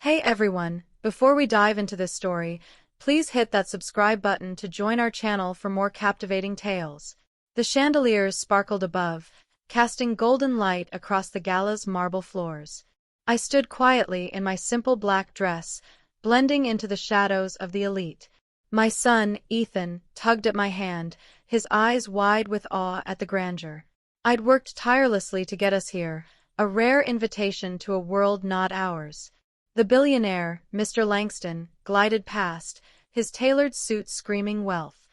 Hey everyone, before we dive into this story, please hit that subscribe button to join our channel for more captivating tales. The chandeliers sparkled above, casting golden light across the gala's marble floors. I stood quietly in my simple black dress, blending into the shadows of the elite. My son, Ethan, tugged at my hand, his eyes wide with awe at the grandeur. I'd worked tirelessly to get us here, a rare invitation to a world not ours. The billionaire, Mr. Langston, glided past, his tailored suit screaming wealth.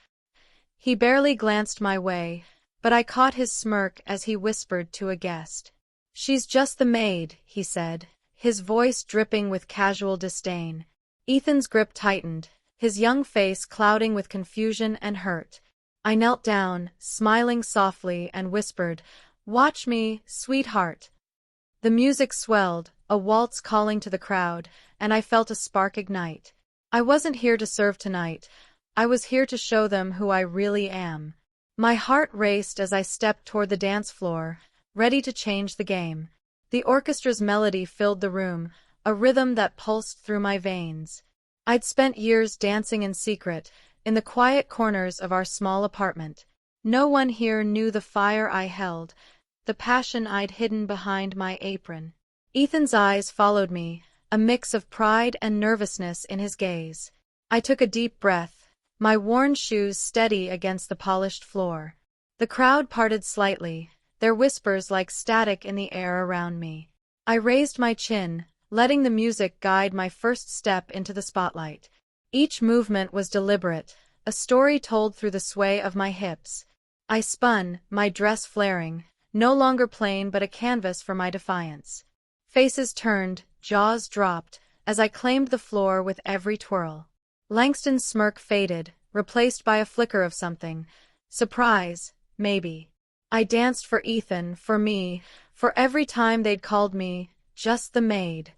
He barely glanced my way, but I caught his smirk as he whispered to a guest. "She's just the maid," he said, his voice dripping with casual disdain. Ethan's grip tightened, his young face clouding with confusion and hurt. I knelt down, smiling softly, and whispered, "Watch me, sweetheart." The music swelled, a waltz calling to the crowd, and I felt a spark ignite. I wasn't here to serve tonight. I was here to show them who I really am. My heart raced as I stepped toward the dance floor, ready to change the game. The orchestra's melody filled the room, a rhythm that pulsed through my veins. I'd spent years dancing in secret, in the quiet corners of our small apartment. No one here knew the fire I held, the passion I'd hidden behind my apron. Ethan's eyes followed me, a mix of pride and nervousness in his gaze. I took a deep breath, my worn shoes steady against the polished floor. The crowd parted slightly, their whispers like static in the air around me. I raised my chin, letting the music guide my first step into the spotlight. Each movement was deliberate, a story told through the sway of my hips. I spun, my dress flaring, no longer plain but a canvas for my defiance. Faces turned, jaws dropped, as I claimed the floor with every twirl. Langston's smirk faded, replaced by a flicker of something. Surprise, maybe. I danced for Ethan, for me, for every time they'd called me, just the maid.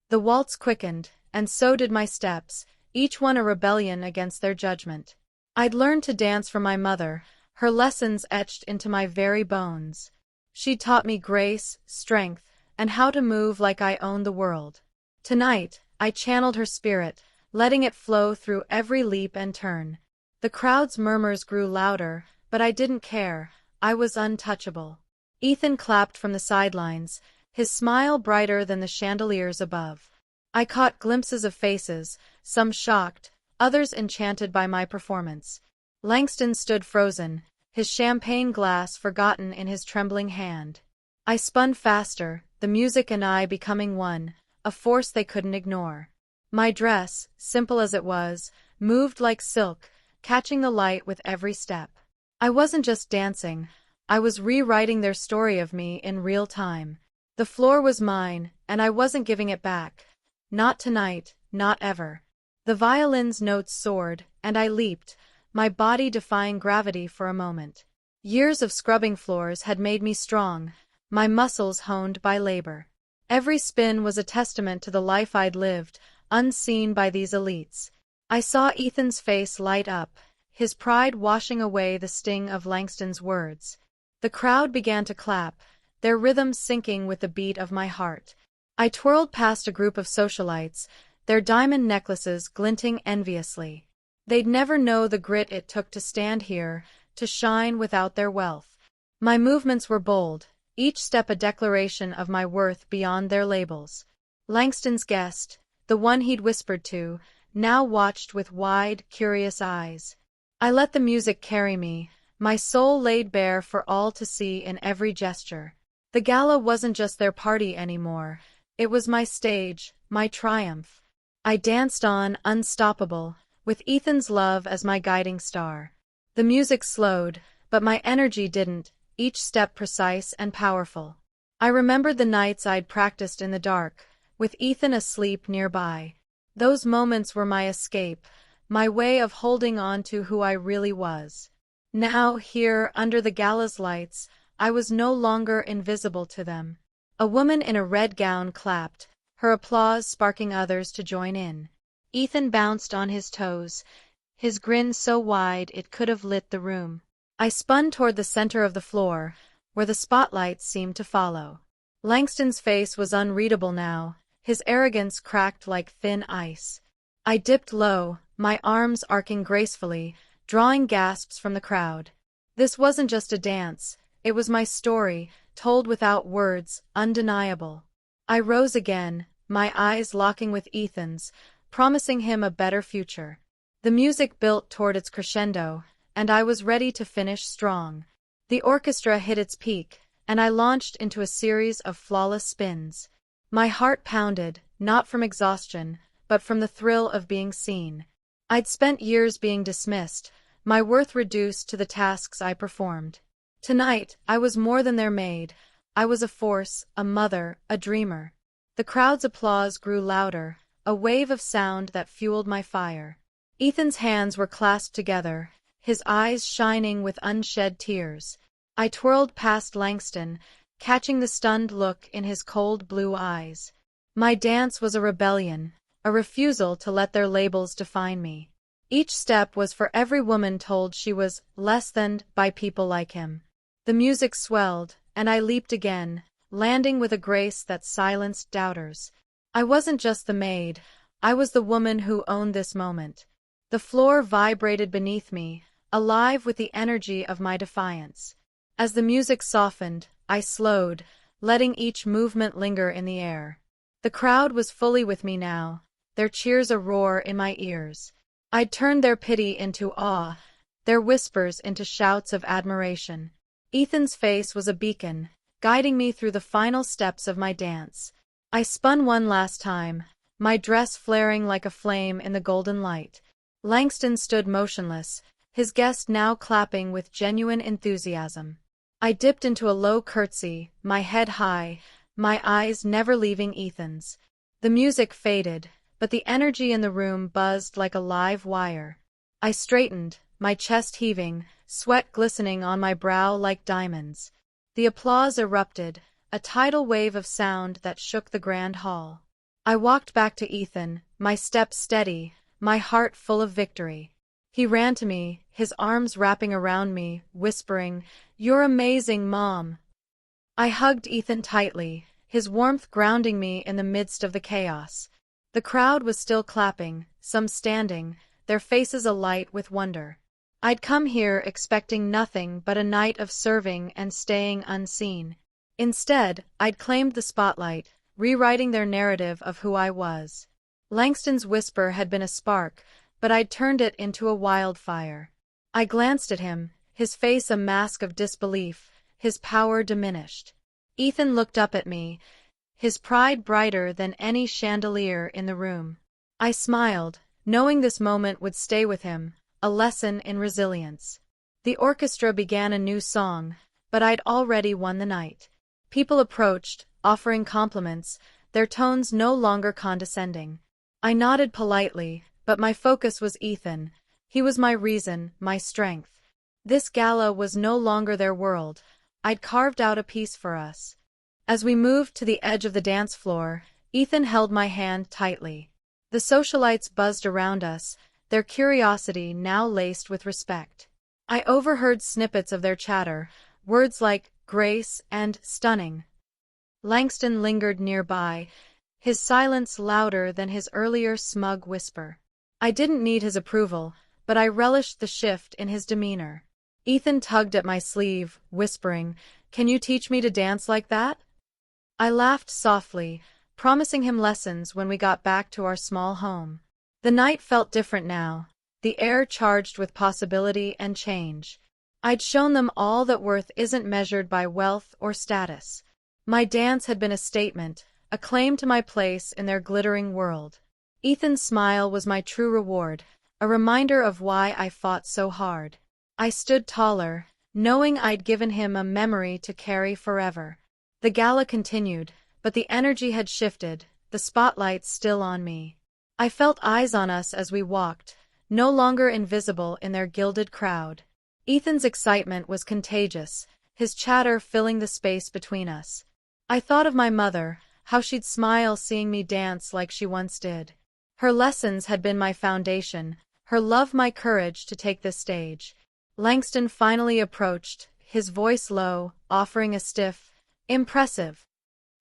The waltz quickened, and so did my steps, each one a rebellion against their judgment. I'd learned to dance from my mother, her lessons etched into my very bones. She taught me grace, strength, and how to move like I owned the world. Tonight, I channeled her spirit, letting it flow through every leap and turn. The crowd's murmurs grew louder, but I didn't care. I was untouchable. Ethan clapped from the sidelines, his smile brighter than the chandeliers above. I caught glimpses of faces, some shocked, others enchanted by my performance. Langston stood frozen, his champagne glass forgotten in his trembling hand. I spun faster, the music and I becoming one, a force they couldn't ignore. My dress, simple as it was, moved like silk, catching the light with every step. I wasn't just dancing, I was rewriting their story of me in real time. The floor was mine, and I wasn't giving it back. Not tonight, not ever. The violin's notes soared, and I leaped, my body defying gravity for a moment. Years of scrubbing floors had made me strong, my muscles honed by labor. Every spin was a testament to the life I'd lived, unseen by these elites. I saw Ethan's face light up, his pride washing away the sting of Langston's words. The crowd began to clap, their rhythm syncing with the beat of my heart. I twirled past a group of socialites, their diamond necklaces glinting enviously. They'd never know the grit it took to stand here, to shine without their wealth. My movements were bold, each step a declaration of my worth beyond their labels. Langston's guest, the one he'd whispered to, now watched with wide, curious eyes. I let the music carry me, my soul laid bare for all to see in every gesture. The gala wasn't just their party anymore, it was my stage, my triumph. I danced on, unstoppable, with Ethan's love as my guiding star. The music slowed, but my energy didn't, each step precise and powerful. I remembered the nights I'd practiced in the dark, with Ethan asleep nearby. Those moments were my escape, my way of holding on to who I really was. Now, here, under the gala's lights, I was no longer invisible to them. A woman in a red gown clapped, her applause sparking others to join in. Ethan bounced on his toes, his grin so wide it could have lit the room. I spun toward the center of the floor, where the spotlights seemed to follow. Langston's face was unreadable now, his arrogance cracked like thin ice. I dipped low, my arms arcing gracefully, drawing gasps from the crowd. This wasn't just a dance, it was my story, told without words, undeniable. I rose again, my eyes locking with Ethan's, promising him a better future. The music built toward its crescendo, and I was ready to finish strong. The orchestra hit its peak, and I launched into a series of flawless spins. My heart pounded, not from exhaustion, but from the thrill of being seen. I'd spent years being dismissed, my worth reduced to the tasks I performed. Tonight, I was more than their maid. I was a force, a mother, a dreamer. The crowd's applause grew louder, a wave of sound that fueled my fire. Ethan's hands were clasped together, his eyes shining with unshed tears. I twirled past Langston, catching the stunned look in his cold blue eyes. My dance was a rebellion, a refusal to let their labels define me. Each step was for every woman told she was less than by people like him. The music swelled, and I leaped again, landing with a grace that silenced doubters. I wasn't just the maid, I was the woman who owned this moment. The floor vibrated beneath me, alive with the energy of my defiance. As the music softened, I slowed, letting each movement linger in the air. The crowd was fully with me now, their cheers a roar in my ears. I'd turned their pity into awe, their whispers into shouts of admiration. Ethan's face was a beacon, guiding me through the final steps of my dance. I spun one last time, my dress flaring like a flame in the golden light. Langston stood motionless, his guest now clapping with genuine enthusiasm. I dipped into a low curtsy, my head high, my eyes never leaving Ethan's. The music faded, but the energy in the room buzzed like a live wire. I straightened, my chest heaving, sweat glistening on my brow like diamonds. The applause erupted, a tidal wave of sound that shook the grand hall. I walked back to Ethan, my steps steady, my heart full of victory. He ran to me, his arms wrapping around me, whispering, "You're amazing, Mom." I hugged Ethan tightly, his warmth grounding me in the midst of the chaos. The crowd was still clapping, some standing, their faces alight with wonder. I'd come here expecting nothing but a night of serving and staying unseen. Instead, I'd claimed the spotlight, rewriting their narrative of who I was. Langston's whisper had been a spark, but I'd turned it into a wildfire. I glanced at him, his face a mask of disbelief, his power diminished. Ethan looked up at me, his pride brighter than any chandelier in the room. I smiled, knowing this moment would stay with him, a lesson in resilience. The orchestra began a new song, but I'd already won the night. People approached, offering compliments, their tones no longer condescending. I nodded politely, but my focus was Ethan. He was my reason, my strength. This gala was no longer their world. I'd carved out a piece for us. As we moved to the edge of the dance floor, Ethan held my hand tightly. The socialites buzzed around us, their curiosity now laced with respect. I overheard snippets of their chatter, words like grace and stunning. Langston lingered nearby, his silence louder than his earlier smug whisper. I didn't need his approval, but I relished the shift in his demeanor. Ethan tugged at my sleeve, whispering, "Can you teach me to dance like that?" I laughed softly, promising him lessons when we got back to our small home. The night felt different now, the air charged with possibility and change. I'd shown them all that worth isn't measured by wealth or status. My dance had been a statement, a claim to my place in their glittering world. Ethan's smile was my true reward, a reminder of why I fought so hard. I stood taller, knowing I'd given him a memory to carry forever. The gala continued, but the energy had shifted, the spotlight still on me. I felt eyes on us as we walked, no longer invisible in their gilded crowd. Ethan's excitement was contagious, his chatter filling the space between us. I thought of my mother, how she'd smile seeing me dance like she once did. Her lessons had been my foundation, her love my courage to take this stage. Langston finally approached, his voice low, offering a stiff, "Impressive."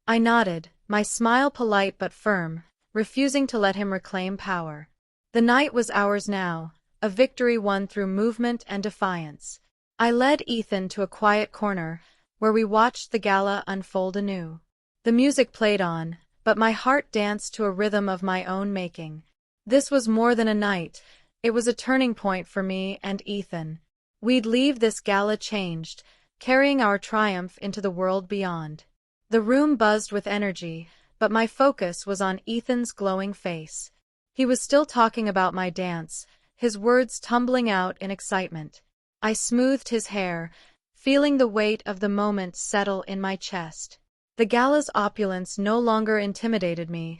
I nodded, my smile polite but firm, refusing to let him reclaim power. The night was ours now, a victory won through movement and defiance. I led Ethan to a quiet corner, where we watched the gala unfold anew. The music played on, but my heart danced to a rhythm of my own making. This was more than a night, it was a turning point for me and Ethan. We'd leave this gala changed, carrying our triumph into the world beyond. The room buzzed with energy, but my focus was on Ethan's glowing face. He was still talking about my dance, his words tumbling out in excitement. I smoothed his hair, feeling the weight of the moment settle in my chest. The gala's opulence no longer intimidated me.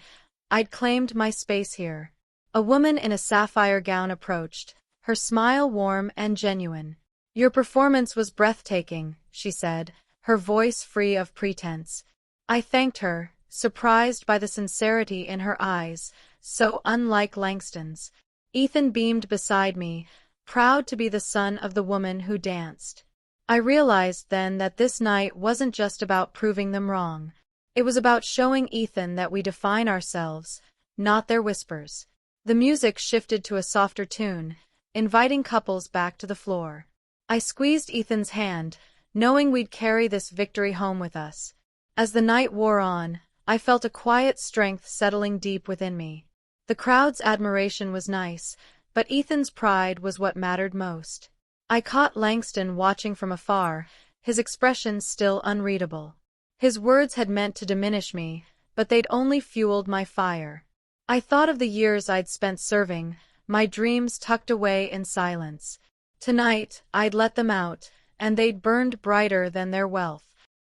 I'd claimed my space here. A woman in a sapphire gown approached, her smile warm and genuine. "Your performance was breathtaking," she said, her voice free of pretense. I thanked her, surprised by the sincerity in her eyes, so unlike Langston's. Ethan beamed beside me, proud to be the son of the woman who danced. I realized then that this night wasn't just about proving them wrong. It was about showing Ethan that we define ourselves, not their whispers. The music shifted to a softer tune, inviting couples back to the floor. I squeezed Ethan's hand, knowing we'd carry this victory home with us. As the night wore on, I felt a quiet strength settling deep within me. The crowd's admiration was nice, but Ethan's pride was what mattered most. I caught Langston watching from afar, his expression still unreadable. His words had meant to diminish me, but they'd only fueled my fire. I thought of the years I'd spent serving, my dreams tucked away in silence. Tonight, I'd let them out, and they'd burned brighter than their wealth.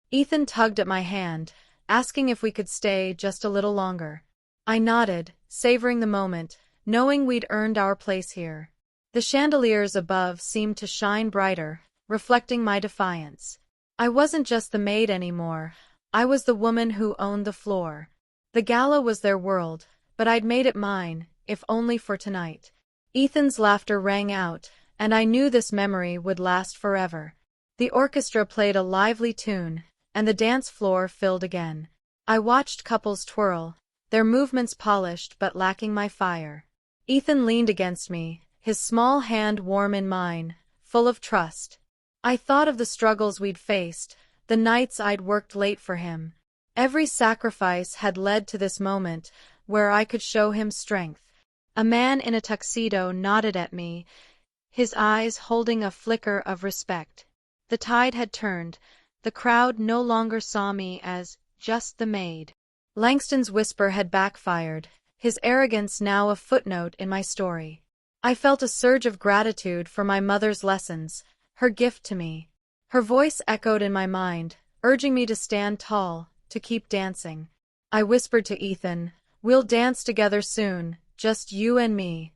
Ethan tugged at my hand, asking if we could stay just a little longer. I nodded, savoring the moment, knowing we'd earned our place here. The chandeliers above seemed to shine brighter, reflecting my defiance. I wasn't just the maid anymore, I was the woman who owned the floor. The gala was their world, but I'd made it mine, if only for tonight. Ethan's laughter rang out, and I knew this memory would last forever. The orchestra played a lively tune, and the dance floor filled again. I watched couples twirl, their movements polished but lacking my fire. Ethan leaned against me, his small hand warm in mine, full of trust. I thought of the struggles we'd faced, the nights I'd worked late for him. Every sacrifice had led to this moment, where I could show him strength. A man in a tuxedo nodded at me, his eyes holding a flicker of respect. The tide had turned. The crowd no longer saw me as just the maid. Langston's whisper had backfired, his arrogance now a footnote in my story. I felt a surge of gratitude for my mother's lessons, her gift to me. Her voice echoed in my mind, urging me to stand tall, to keep dancing. I whispered to Ethan, "We'll dance together soon, just you and me."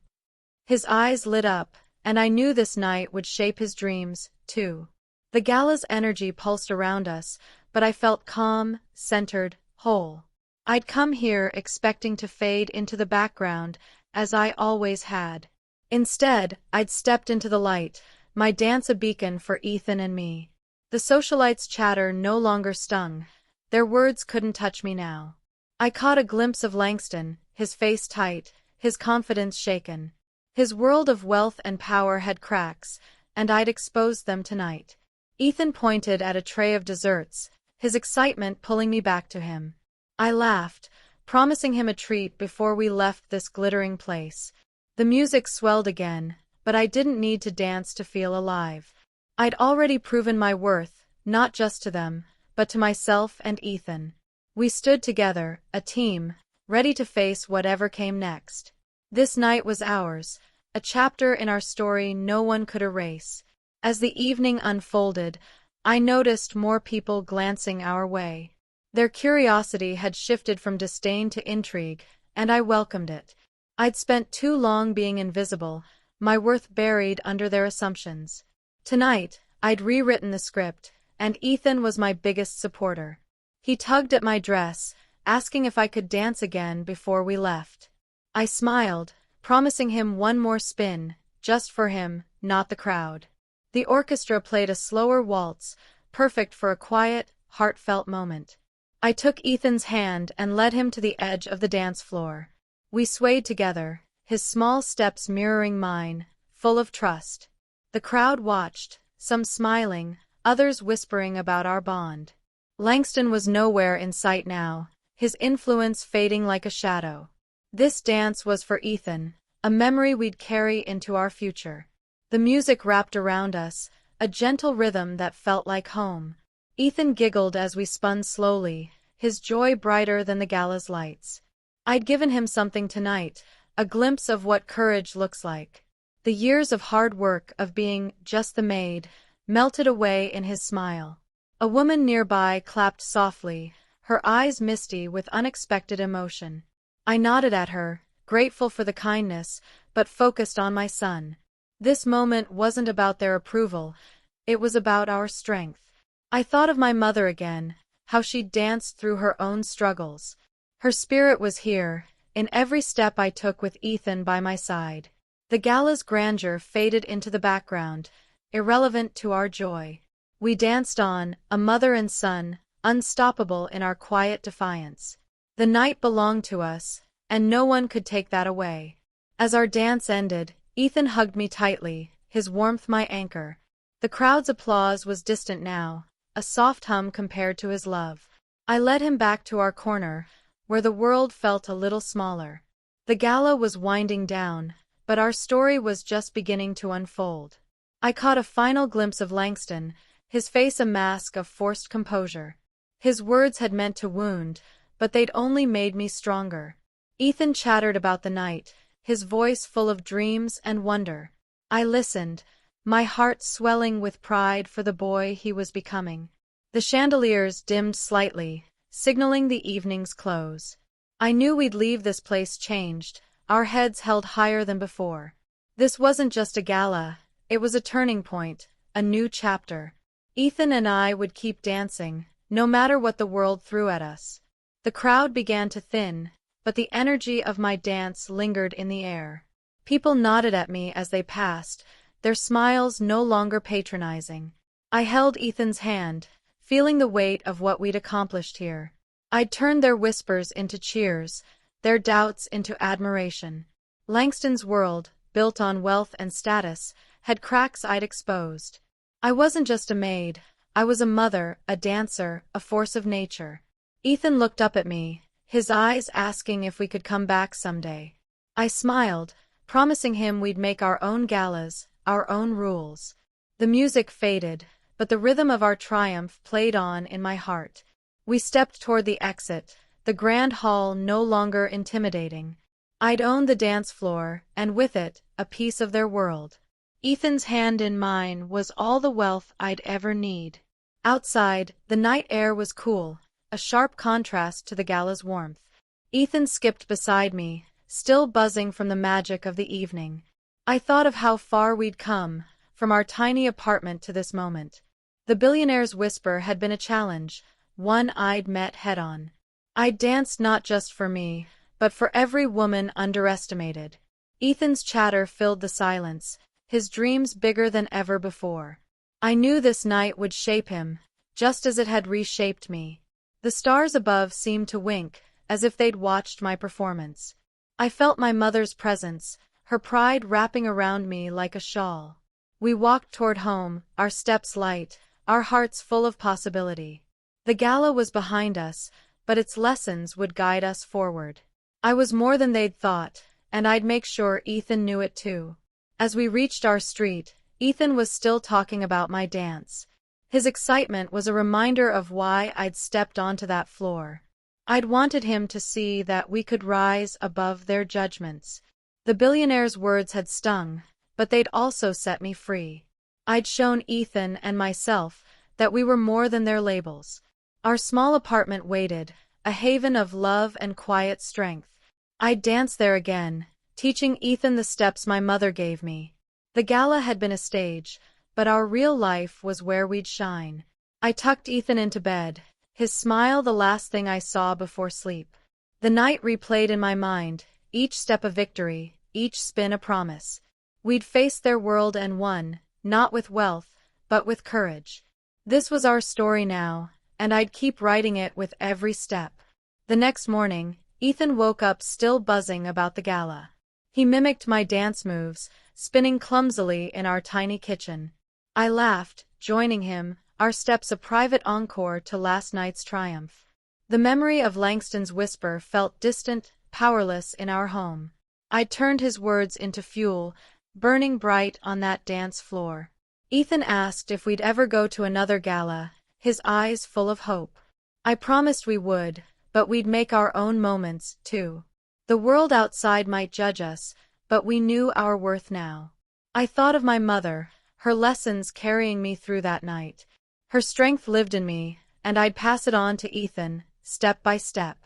His eyes lit up, and I knew this night would shape his dreams, too. The gala's energy pulsed around us, but I felt calm, centered, whole. I'd come here expecting to fade into the background, as I always had. Instead, I'd stepped into the light, my dance a beacon for Ethan and me. The socialites' chatter no longer stung. Their words couldn't touch me now. I caught a glimpse of Langston, his face tight, his confidence shaken. His world of wealth and power had cracks, and I'd exposed them tonight. Ethan pointed at a tray of desserts, his excitement pulling me back to him. I laughed, promising him a treat before we left this glittering place. The music swelled again, but I didn't need to dance to feel alive. I'd already proven my worth, not just to them, but to myself and Ethan. We stood together, a team, ready to face whatever came next. This night was ours, a chapter in our story no one could erase. As the evening unfolded, I noticed more people glancing our way. Their curiosity had shifted from disdain to intrigue, and I welcomed it. I'd spent too long being invisible, my worth buried under their assumptions. Tonight, I'd rewritten the script, and Ethan was my biggest supporter. He tugged at my dress, asking if I could dance again before we left. I smiled, promising him one more spin, just for him, not the crowd. The orchestra played a slower waltz, perfect for a quiet, heartfelt moment. I took Ethan's hand and led him to the edge of the dance floor. We swayed together, his small steps mirroring mine, full of trust. The crowd watched, some smiling, others whispering about our bond. Langston was nowhere in sight now, his influence fading like a shadow. This dance was for Ethan, a memory we'd carry into our future. The music wrapped around us, a gentle rhythm that felt like home. Ethan giggled as we spun slowly, his joy brighter than the gala's lights. I'd given him something tonight, a glimpse of what courage looks like. The years of hard work of being just the maid melted away in his smile. A woman nearby clapped softly, her eyes misty with unexpected emotion. I nodded at her, grateful for the kindness, but focused on my son. This moment wasn't about their approval, it was about our strength. I thought of my mother again, how she danced through her own struggles. Her spirit was here, in every step I took with Ethan by my side. The gala's grandeur faded into the background, irrelevant to our joy. We danced on, a mother and son, unstoppable in our quiet defiance. The night belonged to us, and no one could take that away. As our dance ended, Ethan hugged me tightly, his warmth my anchor. The crowd's applause was distant now, a soft hum compared to his love. I led him back to our corner, where the world felt a little smaller. The gala was winding down, but our story was just beginning to unfold. I caught a final glimpse of Langston, his face a mask of forced composure. His words had meant to wound, but they'd only made me stronger. Ethan chattered about the night, his voice full of dreams and wonder. I listened, my heart swelling with pride for the boy he was becoming. The chandeliers dimmed slightly, signaling the evening's close. I knew we'd leave this place changed, our heads held higher than before. This wasn't just a gala, it was a turning point, a new chapter. Ethan and I would keep dancing, no matter what the world threw at us. The crowd began to thin, but the energy of my dance lingered in the air. People nodded at me as they passed, their smiles no longer patronizing. I held Ethan's hand, feeling the weight of what we'd accomplished here. I'd turned their whispers into cheers, their doubts into admiration. Langston's world, built on wealth and status, had cracks I'd exposed. I wasn't just a maid, I was a mother, a dancer, a force of nature. Ethan looked up at me, his eyes asking if we could come back someday. I smiled, promising him we'd make our own galas, our own rules. The music faded, but the rhythm of our triumph played on in my heart. We stepped toward the exit, the grand hall no longer intimidating. I'd owned the dance floor, and with it, a piece of their world. Ethan's hand in mine was all the wealth I'd ever need. Outside, the night air was cool, a sharp contrast to the gala's warmth. Ethan skipped beside me, still buzzing from the magic of the evening. I thought of how far we'd come, from our tiny apartment to this moment. The billionaire's whisper had been a challenge, one I'd met head-on. I'd danced not just for me, but for every woman underestimated. Ethan's chatter filled the silence, his dreams bigger than ever before. I knew this night would shape him, just as it had reshaped me. The stars above seemed to wink, as if they'd watched my performance. I felt my mother's presence, her pride wrapping around me like a shawl. We walked toward home, our steps light, our hearts full of possibility. The gala was behind us, but its lessons would guide us forward. I was more than they'd thought, and I'd make sure Ethan knew it too. As we reached our street, Ethan was still talking about my dance. His excitement was a reminder of why I'd stepped onto that floor. I'd wanted him to see that we could rise above their judgments. The billionaire's words had stung, but they'd also set me free. I'd shown Ethan and myself that we were more than their labels. Our small apartment waited, a haven of love and quiet strength. I'd dance there again, teaching Ethan the steps my mother gave me. The gala had been a stage, but our real life was where we'd shine. I tucked Ethan into bed, his smile the last thing I saw before sleep. The night replayed in my mind, each step a victory, each spin a promise. We'd faced their world and won, not with wealth, but with courage. This was our story now, and I'd keep writing it with every step. The next morning, Ethan woke up still buzzing about the gala. He mimicked my dance moves, spinning clumsily in our tiny kitchen. I laughed, joining him, our steps a private encore to last night's triumph. The memory of Langston's whisper felt distant, powerless in our home. I turned his words into fuel, burning bright on that dance floor. Ethan asked if we'd ever go to another gala, his eyes full of hope. I promised we would, but we'd make our own moments, too. The world outside might judge us, but we knew our worth now. I thought of my mother, her lessons carrying me through that night. Her strength lived in me, and I'd pass it on to Ethan, step by step.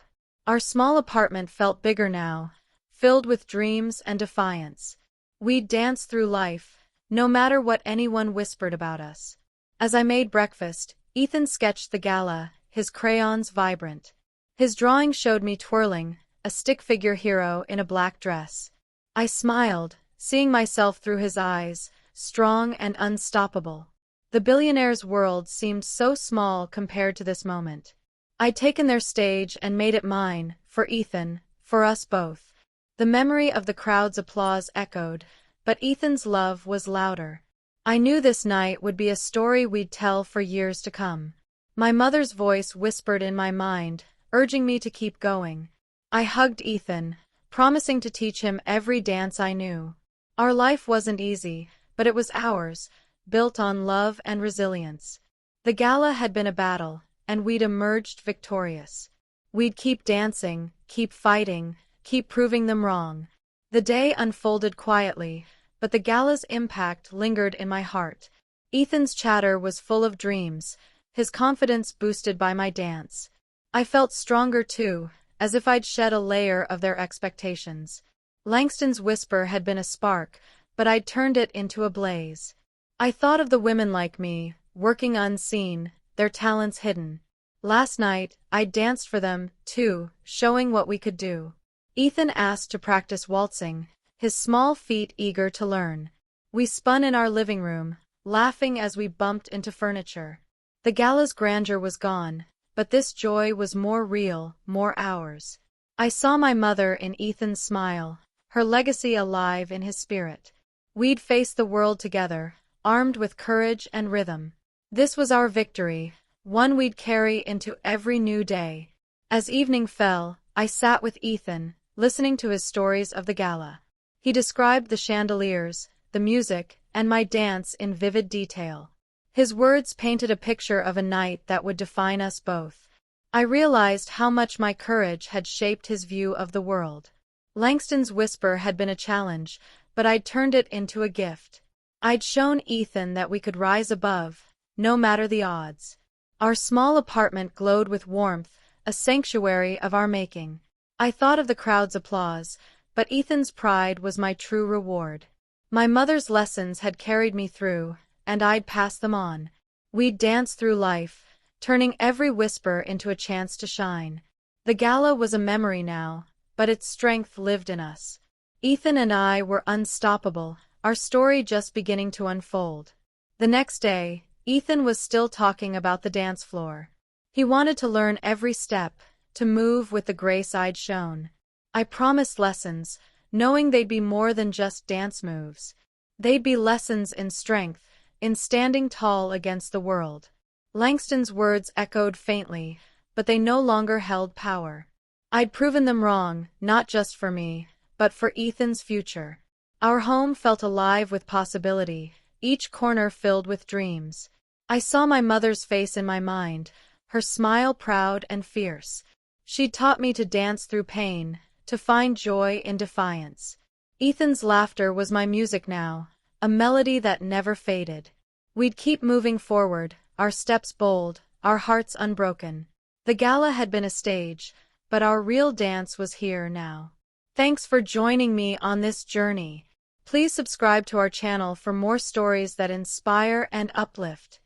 Our small apartment felt bigger now, filled with dreams and defiance. We'd dance through life, no matter what anyone whispered about us. As I made breakfast, Ethan sketched the gala, his crayons vibrant. His drawing showed me twirling, a stick figure hero in a black dress. I smiled, seeing myself through his eyes, strong and unstoppable. The Billionaire's world seemed so small compared to this moment. I'd taken their stage and made it mine, for Ethan, for us both. The memory of the crowd's applause echoed, but Ethan's love was louder. I knew this night would be a story we'd tell for years to come. My mother's voice whispered in my mind, urging me to keep going. I hugged Ethan, promising to teach him every dance I knew. Our life wasn't easy, but it was ours, built on love and resilience. The gala had been a battle, and we'd emerged victorious. We'd keep dancing, keep fighting, keep proving them wrong. The day unfolded quietly, but the gala's impact lingered in my heart. Ethan's chatter was full of dreams, his confidence boosted by my dance. I felt stronger too, as if I'd shed a layer of their expectations. Langston's whisper had been a spark, but I'd turned it into a blaze. I thought of the women like me, working unseen, their talents hidden. Last night, I danced for them, too, showing what we could do. Ethan asked to practice waltzing, his small feet eager to learn. We spun in our living room, laughing as we bumped into furniture. The gala's grandeur was gone, but this joy was more real, more ours. I saw my mother in Ethan's smile, her legacy alive in his spirit. We'd face the world together, armed with courage and rhythm. This was our victory, one we'd carry into every new day. As evening fell, I sat with Ethan, listening to his stories of the gala. He described the chandeliers, the music, and my dance in vivid detail. His words painted a picture of a night that would define us both. I realized how much my courage had shaped his view of the world. Langston's whisper had been a challenge, but I'd turned it into a gift. I'd shown Ethan that we could rise above, no matter the odds. Our small apartment glowed with warmth, a sanctuary of our making. I thought of the crowd's applause, but Ethan's pride was my true reward. My mother's lessons had carried me through, and I'd pass them on. We'd dance through life, turning every whisper into a chance to shine. The gala was a memory now, but its strength lived in us. Ethan and I were unstoppable, our story just beginning to unfold. The next day, Ethan was still talking about the dance floor. He wanted to learn every step, to move with the grace I'd shown. I promised lessons, knowing they'd be more than just dance moves. They'd be lessons in strength, in standing tall against the world. Langston's words echoed faintly, but they no longer held power. I'd proven them wrong, not just for me, but for Ethan's future. Our home felt alive with possibility, each corner filled with dreams. I saw my mother's face in my mind, her smile proud and fierce. She'd taught me to dance through pain, to find joy in defiance. Ethan's laughter was my music now, a melody that never faded. We'd keep moving forward, our steps bold, our hearts unbroken. The gala had been a stage, but our real dance was here now. Thanks for joining me on this journey. Please subscribe to our channel for more stories that inspire and uplift.